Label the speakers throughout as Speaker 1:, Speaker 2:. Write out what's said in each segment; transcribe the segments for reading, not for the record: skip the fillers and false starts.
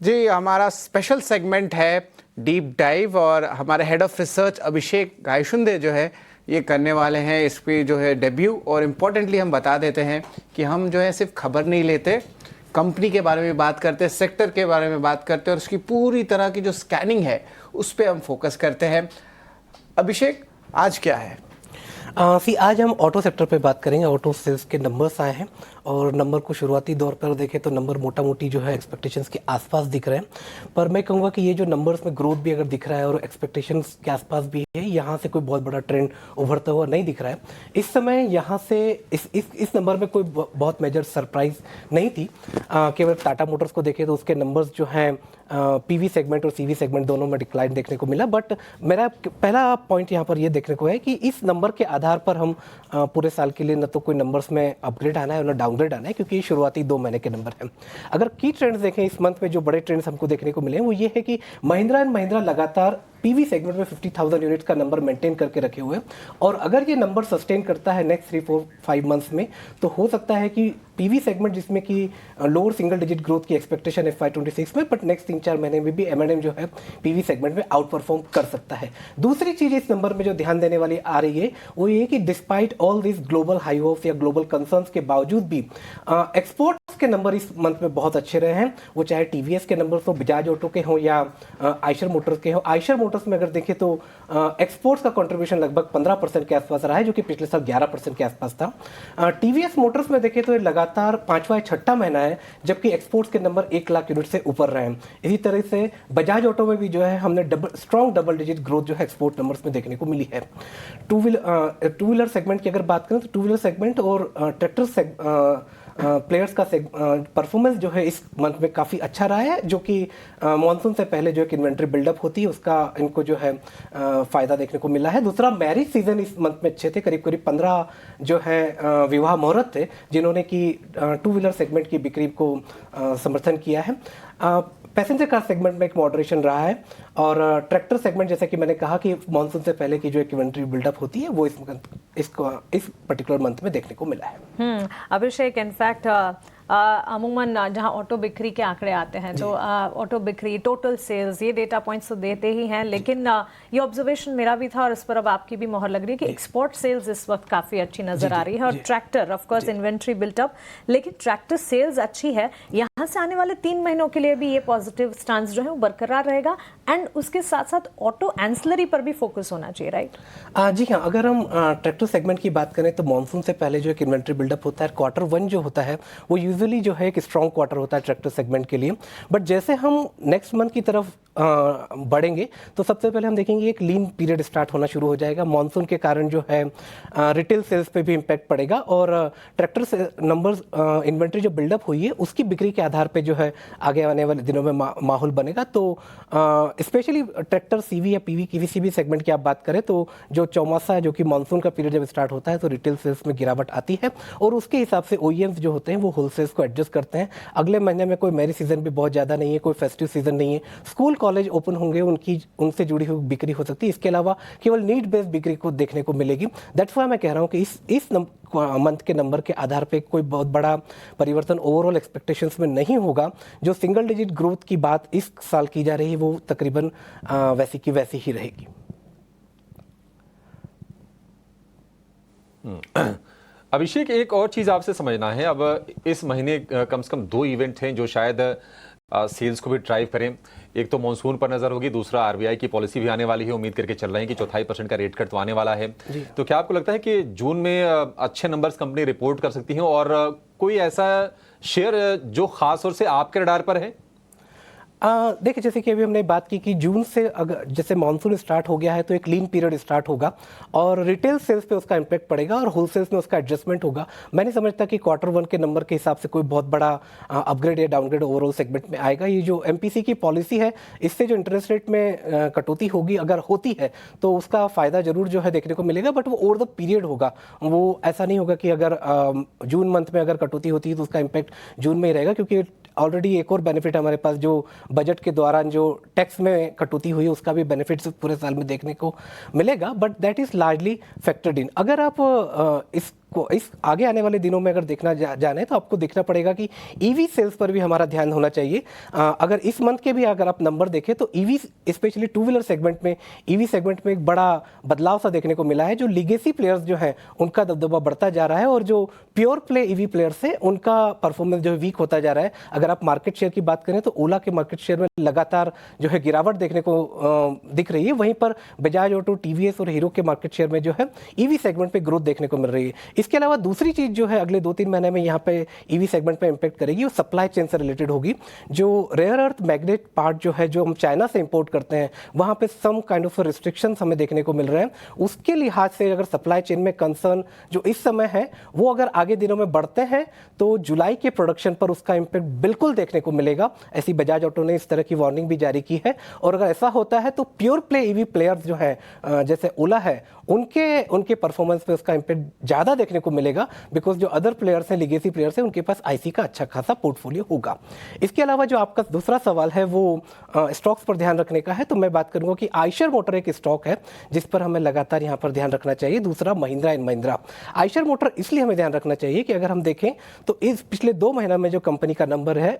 Speaker 1: जी, हमारा special segment है deep dive और हमारे हेड ऑफ रिसर्च अभिषेक गायशुंदे जो है ये करने वाले हैं इस पे जो है डेब्यू। और इम्पोर्टेंटली हम बता देते हैं कि हम जो है सिर्फ खबर नहीं लेते, कंपनी के बारे में बात करते हैं, सेक्टर के बारे में बात करते हैं और उसकी पूरी तरह की जो स्कैनिंग है उस पर हम फोकस करते हैं। अभिषेक, आज क्या है?
Speaker 2: आज हम ऑटो सेक्टर पे बात करेंगे। ऑटो सेल्स के नंबर्स आए हैं और नंबर को शुरुआती दौर पर देखें तो नंबर मोटा मोटी जो है एक्सपेक्टेशंस के आसपास दिख रहे हैं। पर मैं कहूँगा कि ये जो नंबर्स में ग्रोथ भी अगर दिख रहा है और एक्सपेक्टेशंस के आसपास भी है, यहाँ से कोई बहुत बड़ा ट्रेंड उभरता हुआ नहीं दिख रहा है इस समय। यहाँ से इस नंबर में कोई बहुत मेजर सरप्राइज नहीं थी। केवल टाटा मोटर्स को देखें तो उसके नंबर्स जो हैं पीवी सेगमेंट और सीवी सेगमेंट दोनों में डिक्लाइन देखने को मिला। बट मेरा पहला पॉइंट यहाँ पर ये देखने को है कि इस नंबर के आधार पर हम पूरे साल के लिए न तो कोई नंबर्स में अपग्रेड आना है और न डाउनग्रेड आना है, क्योंकि ये शुरुआती 2 महीने के नंबर हैं। अगर की ट्रेंड्स देखें इस मंथ में, जो बड़े ट्रेंड्स हमको देखने को मिले हैं वो ये है कि महिंद्रा एंड महिंद्रा लगातार पीवी सेगमेंट में 50,000 यूनिट्स का नंबर मेंटेन करके रखे हुए हैं। और अगर ये नंबर सस्टेन करता है नेक्स्ट 3-4-5 मंथ्स में, तो हो सकता है कि पीवी सेगमेंट जिसमें कि लोअर सिंगल डिजिट ग्रोथ की एक्सपेक्टेशन है FY26 में, बट नेक्स्ट 3-4 महीने में भी M&M जो है पीवी सेगमेंट में आउट परफॉर्म कर सकता है। दूसरी चीज इस नंबर में जो ध्यान देने वाली आ रही है वो ये कि despite all this global high hopes या ग्लोबल कंसर्न्स के बावजूद भी एक्सपोर्ट्स के नंबर इस मंथ में बहुत अच्छे रहे हैं। वो चाहे टीवीएस के नंबर हो, बजाज ऑटो के हो या आयशर मोटर्स के हो। आयशर मोटर्स में अगर देखें तो एक्सपोर्ट्स का कंट्रीब्यूशन लगभग 15% के आसपास रहा है, जो कि पिछले साल 11% के आसपास था। टीवीएस मोटर्स में देखें तो ये लगातार 5वां या 6ठा महीना है जबकि एक्सपोर्ट्स के नंबर 1 लाख यूनिट से ऊपर रहे हैं। इसी तरह से बजाज ऑटो में भी जो है हमने स्ट्रॉन्ग डबल डिजिट ग्रोथ जो है एक्सपोर्ट नंबर्स में देखने को मिली है। टू व्हीलर सेगमेंट की अगर बात करें तो टू व्हीलर सेगमेंट और ट्रैक्टर प्लेयर्स का परफॉर्मेंस जो है इस मंथ में काफ़ी अच्छा रहा है, जो कि मॉनसून से पहले जो एक इन्वेंट्री बिल्डअप होती है उसका इनको जो है फ़ायदा देखने को मिला है। दूसरा, मैरिज सीजन इस मंथ में अच्छे थे। करीब करीब 15 जो है विवाह मुहूर्त थे जिन्होंने कि टू व्हीलर सेगमेंट की बिक्री को समर्थन किया है। पैसेंजर कार सेगमेंट में एक मॉडरेशन रहा है और ट्रैक्टर सेगमेंट, जैसा कि मैंने कहा कि मॉनसून से पहले की जो एक इन्वेंट्री बिल्डअप होती है वो इस पर्टिकुलर मंथ में देखने को मिला है।
Speaker 3: अभिषेक, इनफैक्ट अमूमन जहां ऑटो बिक्री के आंकड़े आते हैं तो ऑटो बिक्री, टोटल सेल्स, ये डेटा पॉइंट्स तो देते ही हैं, लेकिन ये ऑब्जर्वेशन मेरा भी था और इस पर अब आपकी भी मोहर लग रही है कि एक्सपोर्ट सेल्स इस वक्त काफी अच्छी नजर आ रही है। और tractor, of course inventory built up, लेकिन ट्रैक्टर सेल्स अच्छी है। यहाँ से आने वाले 3 महीनों के लिए भी ये पॉजिटिव स्टांस जो है वो बरकरार रहेगा एंड उसके साथ साथ ऑटो एंसिलरी पर भी फोकस होना चाहिए, राइट?
Speaker 2: जी हाँ, अगर हम ट्रैक्टर सेगमेंट की बात करें तो मॉनसून से पहले जो एक इन्वेंट्री बिल्डअप होता है, Q1 जो होता है वो यूजुअली जो है एक स्ट्रॉन्ग क्वार्टर होता है ट्रैक्टर सेगमेंट के लिए। बट जैसे हम नेक्स्ट मंथ की तरफ बढ़ेंगे तो सबसे पहले हम देखेंगे एक लीन पीरियड स्टार्ट होना शुरू हो जाएगा। मॉनसून के कारण जो है रिटेल सेल्स पे भी इम्पैक्ट पड़ेगा और ट्रैक्टर से नंबर्स, इन्वेंट्री जो बिल्डअप हुई है उसकी बिक्री के आधार पे जो है आगे आने वाले दिनों में माहौल बनेगा। तो स्पेशली ट्रैक्टर सीवी या पीवी किसी सेगमेंट की आप बात करें तो जो चौमासा है, जो कि मानसून का पीरियड जब स्टार्ट होता है तो रिटेल सेल्स में गिरावट आती है और उसके हिसाब से ओईएम्स जो होते हैं वो होलसेल्स को एडजस्ट करते हैं। अगले महीने में कोई मैरिज सीजन भी बहुत ज़्यादा नहीं है, कोई फेस्टिव सीजन नहीं है, स्कूल कॉलेज ओपन होंगे, उनसे जुड़ी हुई बिक्री हो सकती है। इसके अलावा केवल नीड बेस्ड बिक्री को देखने को मिलेगी। दैट्स व्हाई मैं कह रहा हूँ कि इस मंथ के नंबर के आधार पे कोई बहुत बड़ा परिवर्तन ओवरऑल एक्सपेक्टेशंस में नहीं होगा। जो सिंगल डिजिट ग्रोथ की बात इस साल की जा रही है वो तकरीबन वैसी की वैसी ही रहेगी।
Speaker 4: अभिषेक, एक और चीज़ आपसे समझना है। अब इस महीने कम से कम 2 इवेंट हैं जो शायद सेल्स को भी ड्राइव करें। एक तो मॉनसून पर नजर होगी, दूसरा आरबीआई की पॉलिसी भी आने वाली है। उम्मीद करके चल रहे हैं कि 0.25% का रेट कट तो आने वाला है। तो क्या आपको लगता है कि जून में अच्छे नंबर्स कंपनी रिपोर्ट कर सकती हैं और कोई ऐसा शेयर जो खास तौर से आपके रडार पर है?
Speaker 2: देखिए, जैसे कि अभी हमने बात की कि जून से अगर जैसे मानसून स्टार्ट हो गया है तो एक लीन पीरियड स्टार्ट होगा और रिटेल सेल्स पे उसका इम्पैक्ट पड़ेगा और होलसेल्स में उसका एडजस्टमेंट होगा। मैं नहीं समझता कि Q1 के नंबर के हिसाब से कोई बहुत बड़ा अपग्रेड या डाउनग्रेड ओवरऑल सेगमेंट में आएगा। ये जो एमपीसी की पॉलिसी है, इससे जो इंटरेस्ट रेट में कटौती होगी, अगर होती है तो उसका फायदा जरूर जो है देखने को मिलेगा, बट वो ओवर द पीरियड होगा। वो ऐसा नहीं होगा कि अगर जून मंथ में अगर कटौती होती है तो उसका इम्पैक्ट जून में ही रहेगा, क्योंकि ऑलरेडी एक और बेनिफिट हमारे पास जो बजट के दौरान जो टैक्स में कटौती हुई है उसका भी बेनिफिट्स पूरे साल में देखने को मिलेगा, but that is largely factored इन। अगर आप इस इस आगे आने वाले दिनों में अगर देखना जाने तो आपको देखना पड़ेगा कि ईवी सेल्स पर भी हमारा ध्यान होना चाहिए। अगर इस मंथ के भी अगर आप नंबर देखें तो EV specially two wheeler segment में, ईवी सेगमेंट में एक बड़ा बदलाव सा देखने को मिला है। जो लीगेसी प्लेयर्स जो हैं उनका दबदबा बढ़ता जा रहा है और जो प्योर प्ले ईवी प्लेयर्स हैं उनका परफॉर्मेंस जो है वीक होता जा रहा है। अगर आप मार्केट शेयर की बात करें तो ओला के मार्केट शेयर में लगातार जो है गिरावट देखने को दिख रही है। वहीं पर बजाज ऑटो, टीवीएस और हीरो के मार्केट शेयर में जो है ईवी सेगमेंट पे ग्रोथ देखने को मिल रही है। इसके अलावा दूसरी चीज जो है अगले 2-3 महीने में यहाँ पे ईवी सेगमेंट पे इंपैक्ट करेगी, वो सप्लाई चेन से रिलेटेड होगी। जो रेयर अर्थ मैग्नेट पार्ट जो है जो हम चाइना से इंपोर्ट करते हैं वहाँ पे सम काइंड ऑफ रिस्ट्रिक्शन हमें देखने को मिल रहे हैं। उसके लिहाज से अगर सप्लाई चेन में कंसर्न जो इस समय है वो अगर आगे दिनों में बढ़ते हैं तो जुलाई के प्रोडक्शन पर उसका इंपैक्ट बिल्कुल देखने को मिलेगा। ऐसी बजाज ऑटो ने इस तरह की वार्निंग भी जारी की है। और अगर ऐसा होता है तो प्योर प्ले ईवी प्लेयर्स जो है जैसे ओला है उनके परफॉर्मेंस पे उसका इंपैक्ट ज़्यादा देखने को मिलेगा, बिकॉज जो अदर प्लेयर्स हैं, लीगेसी प्लेयर्स हैं, उनके पास आईसी का अच्छा खासा पोर्टफोलियो होगा। इसके अलावा जो आपका दूसरा सवाल है वो स्टॉक्स पर ध्यान रखने का है, तो मैं बात करूंगा कि आयशर मोटर एक स्टॉक है जिस पर हमें लगातार यहाँ पर ध्यान रखना चाहिए। दूसरा महिंद्रा एंड महिंद्रा। आयशर मोटर इसलिए हमें ध्यान रखना चाहिए कि अगर हम देखें तो इस पिछले 2 महीना में जो कंपनी का नंबर है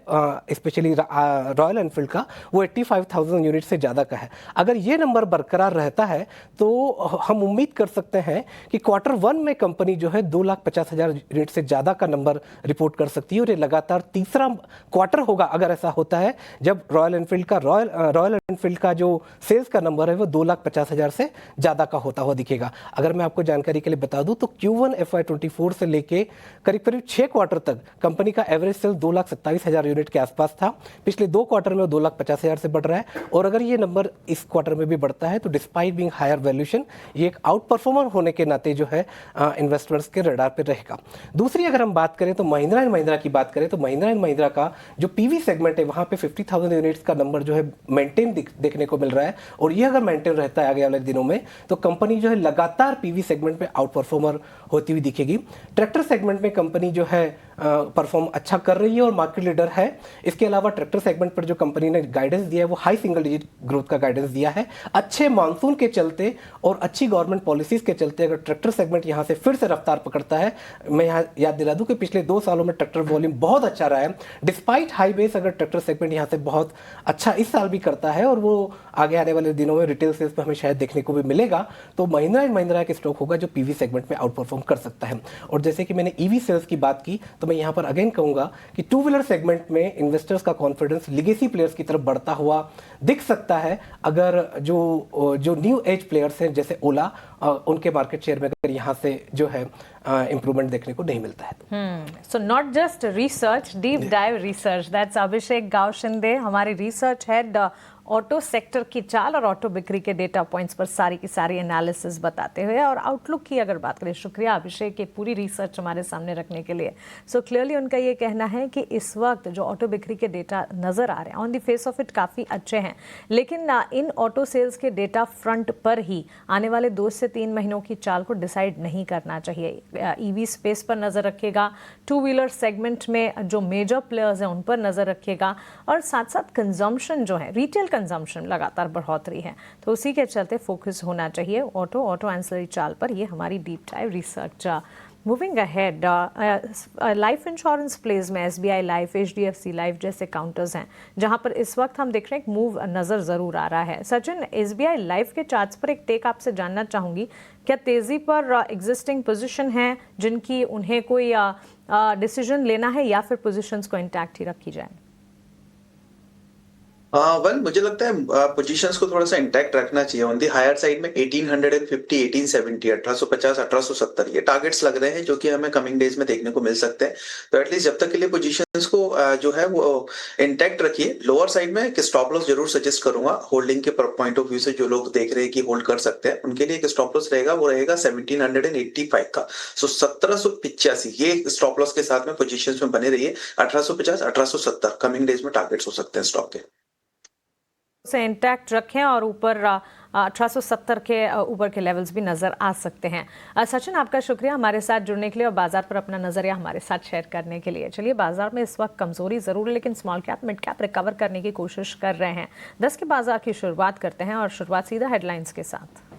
Speaker 2: स्पेशली रॉयल एनफील्ड का, वो 85,000 यूनिट से ज़्यादा का है। अगर ये नंबर बरकरार रहता है तो हम उम्मीद कर सकते हैं कि Q1 में कंपनी जो है 2,50,000 यूनिट से ज़्यादा का नंबर रिपोर्ट कर सकती है और ये लगातार तीसरा क्वार्टर होगा अगर ऐसा होता है जब रॉयल एनफील्ड का जो सेल्स का नंबर है वो 2,50,000 से ज़्यादा का होता हुआ दिखेगा। अगर मैं आपको जानकारी के लिए बता दूं तो Q1 FY24 से लेके करीब करीब 6 क्वार्टर तक कंपनी का एवरेज सेल्स 2,27,000 यूनिट के आसपास था। पिछले 2 क्वार्टर में वो 2,50,000 से बढ़ रहा है और अगर ये नंबर इस क्वार्टर में भी बढ़ता है तो डिस्पाइट बीइंग हायर वैल्यूएशन ये एक आउट परफॉर्मर होने के नाते जो है इन्वेस्टर्स के रडार पर रहेगा। दूसरी अगर हम बात करें तो महिंद्रा एंड महिंद्रा की बात करें तो महिंद्रा एंड महिंद्रा का जो पीवी सेगमेंट है वहां पे 50,000 यूनिट्स का नंबर जो है मेंटेन देखने को मिल रहा है और ये अगर मेंटेन रहता है आगे वाले दिनों में तो कंपनी जो है लगातार पीवी सेगमेंट में आउट परफॉर्मर होती हुई दिखेगी। ट्रैक्टर सेगमेंट में कंपनी जो है परफॉर्म अच्छा कर रही है और मार्केट लीडर है। इसके अलावा ट्रैक्टर सेगमेंट पर जो कंपनी ने गाइडेंस दिया है वो हाई सिंगल डिजिट ग्रोथ का गाइडेंस दिया है। अच्छे मानसून के चलते और अच्छी गवर्नमेंट पॉलिसीज के चलते अगर ट्रैक्टर सेगमेंट यहाँ से फिर से रफ्तार पकड़ता है, मैं यहाँ याद दिला दूं कि पिछले 2 सालों में ट्रैक्टर वॉल्यूम बहुत अच्छा रहा है। डिस्पाइट हाई बेस अगर ट्रैक्टर सेगमेंट यहाँ से बहुत अच्छा इस साल भी करता है और वो आगे आने वाले दिनों में रिटेल सेल्स पर हमें शायद देखने को भी मिलेगा, तो महिंद्रा एंड महिंद्रा के स्टॉक होगा जो पीवी सेगमेंट में आउट परफॉर्म कर सकता है। और जैसे कि मैंने ईवी सेल्स की बात की तो मैं यहाँ पर अगेन कहूंगा कि टू व्हीलर सेगमेंट में इन्वेस्टर्स का कॉन्फिडेंस लीगेसी प्लेयर्स की तरफ बढ़ता हुआ दिख सकता है अगर जो न्यू एज प्लेयर्स हैं जैसे ओला उनके मार्केट शेयर में अगर यहाँ से जो है इंप्रूवमेंट देखने को नहीं मिलता है।
Speaker 3: So not just research, deep dive research, that's Abhishek Gav Shinde, हमारी रिसर्च हेड ऑटो सेक्टर की चाल और ऑटो बिक्री के डेटा पॉइंट्स पर सारी की सारी एनालिसिस बताते हुए और आउटलुक की अगर बात करें। शुक्रिया अभिषेक, एक पूरी रिसर्च हमारे सामने रखने के लिए। सो क्लियरली उनका ये कहना है कि इस वक्त जो ऑटो बिक्री के डेटा नज़र आ रहे हैं on the face of it काफ़ी अच्छे हैं, लेकिन इन ऑटो सेल्स के डेटा फ्रंट पर ही आने वाले 2 से 3 महीनों की चाल को डिसाइड नहीं करना चाहिए। ईवी स्पेस पर नज़र रखिएगा, टू व्हीलर सेगमेंट में जो मेजर प्लेयर्स हैं उन पर नज़र रखिएगा और साथ साथ कंजम्पशन जो है, रिटेल कंजम्पशन लगातार बढ़ोतरी है, तो उसी के चलते फोकस होना चाहिए ऑटो एंसिलरी चाल पर। ये हमारी deep dive research. Moving ahead, life insurance प्लेज में SBI लाइफ, HDFC लाइफ जैसे काउंटर्स हैं जहां पर इस वक्त हम देख रहे हैं एक मूव नज़र ज़रूर आ रहा है। सचिन, SBI लाइफ के चार्ट्स पर एक टेक आपसे जानना चाहूँगी, क्या तेज़ी पर एग्जिस्टिंग पोजीशन है जिनकी उन्हें कोई डिसीजन लेना है या फिर पोजीशंस को इंटैक्ट ही रखी जाए?
Speaker 5: मुझे लगता है पोजीशंस को थोड़ा सा इंटैक्ट रखना चाहिए। ऑन दी हायर साइड में 1850, 1870, 1850, 1870 ये टारगेट्स लग रहे हैं जो कि हमें कमिंग डेज में देखने को मिल सकते हैं। तो एटलीस्ट जब तक के लिए पोजीशंस को जो है वो इंटैक्ट रखिए। लोअर साइड में एक स्टॉप लॉस जरूर सजेस्ट करूंगा। होल्डिंग के पॉइंट ऑफ व्यू से जो लोग देख रहे हैं कि होल्ड कर सकते हैं उनके लिए एक स्टॉप लॉस रहेगा, वो रहेगा 1785 का। सो 1785 ये स्टॉप लॉस के साथ में पोजीशंस में बने रहिए। 1850, 1870 कमिंग डेज में टारगेट्स हो सकते हैं स्टॉक के,
Speaker 3: से इंटैक्ट रखें और ऊपर 1870 के ऊपर के लेवल्स भी नज़र आ सकते हैं। सचिन, आपका शुक्रिया हमारे साथ जुड़ने के लिए और बाजार पर अपना नज़रिया हमारे साथ शेयर करने के लिए। चलिए, बाजार में इस वक्त कमजोरी ज़रूर है लेकिन small cap mid cap recover करने की कोशिश कर रहे हैं। 10 के बाजार की शुरुआत करते हैं और शुरुआत सीधा हेडलाइंस के साथ।